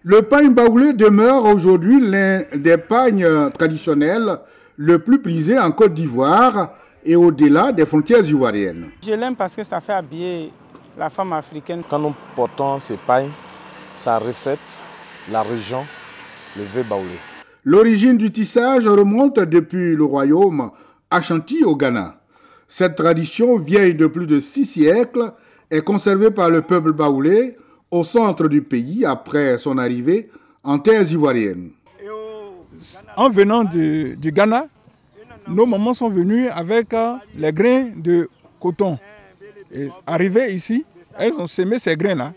Le pagne baoulé demeure aujourd'hui l'un des pagnes traditionnels le plus prisé en Côte d'Ivoire et au-delà des frontières ivoiriennes. Je l'aime parce que ça fait habiller la femme africaine. Quand nous portons ces pagnes, ça reflète la région, le vœu baoulé. L'origine du tissage remonte depuis le royaume Ashanti au Ghana. Cette tradition vieille de plus de 6 siècles est conservée par le peuple baoulé au centre du pays après son arrivée en terres ivoiriennes. En venant du Ghana, nos mamans sont venues avec les grains de coton. Et arrivées ici, elles ont semé ces grains-là.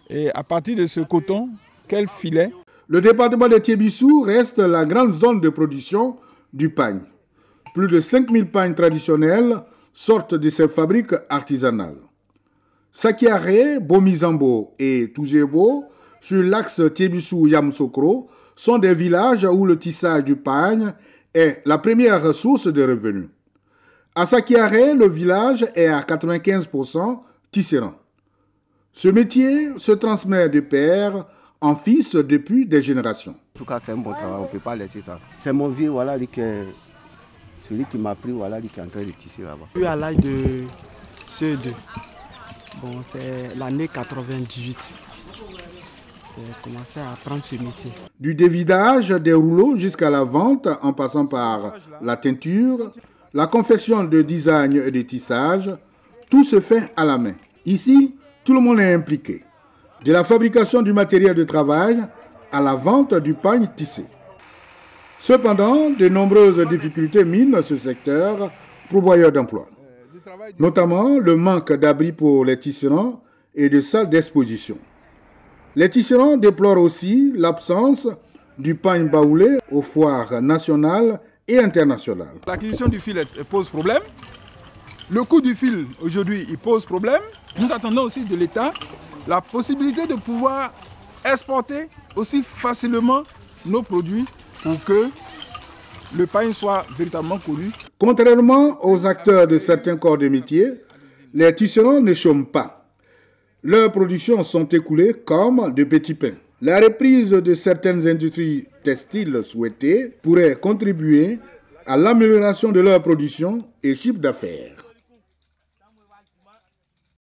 Et à partir de ce coton qu'elles filaient. Le département de Tiébissou reste la grande zone de production du pagne. Plus de 5000 pagnes traditionnels sortent de ces fabriques artisanales. Sakiaré, Bomizambo et Touzebo, sur l'axe Tiébissou-Yamoussoukro, sont des villages où le tissage du pagne est la première source de revenus. À Sakiaré, le village est à 95% tisserand. Ce métier se transmet de père en fils depuis des générations. En tout cas, c'est un bon travail, on ne peut pas laisser ça. C'est mon vieux, voilà, celui qui m'a pris, voilà, qui est en train de tisser là-bas. Je suis à l'âge de CE2. Bon, c'est l'année 98. J'ai commencé à apprendre ce métier. Du dévidage des rouleaux jusqu'à la vente, en passant par la teinture, la confection de design et de tissage, tout se fait à la main. Ici, tout le monde est impliqué. De la fabrication du matériel de travail à la vente du pagne tissé. Cependant, de nombreuses difficultés minent ce secteur pourvoyeur d'emploi. Notamment le manque d'abris pour les tisserands et de salles d'exposition. Les tisserands déplorent aussi l'absence du pagne baoulé aux foires nationales et internationales. L'acquisition du fil pose problème. Le coût du fil aujourd'hui il pose problème. Nous attendons aussi de l'État la possibilité de pouvoir exporter aussi facilement nos produits pour que le pagne soit véritablement connu. Contrairement aux acteurs de certains corps de métier, les tisserands ne chôment pas. Leurs productions sont écoulées comme de petits pains. La reprise de certaines industries textiles souhaitées pourrait contribuer à l'amélioration de leur production et chiffre d'affaires.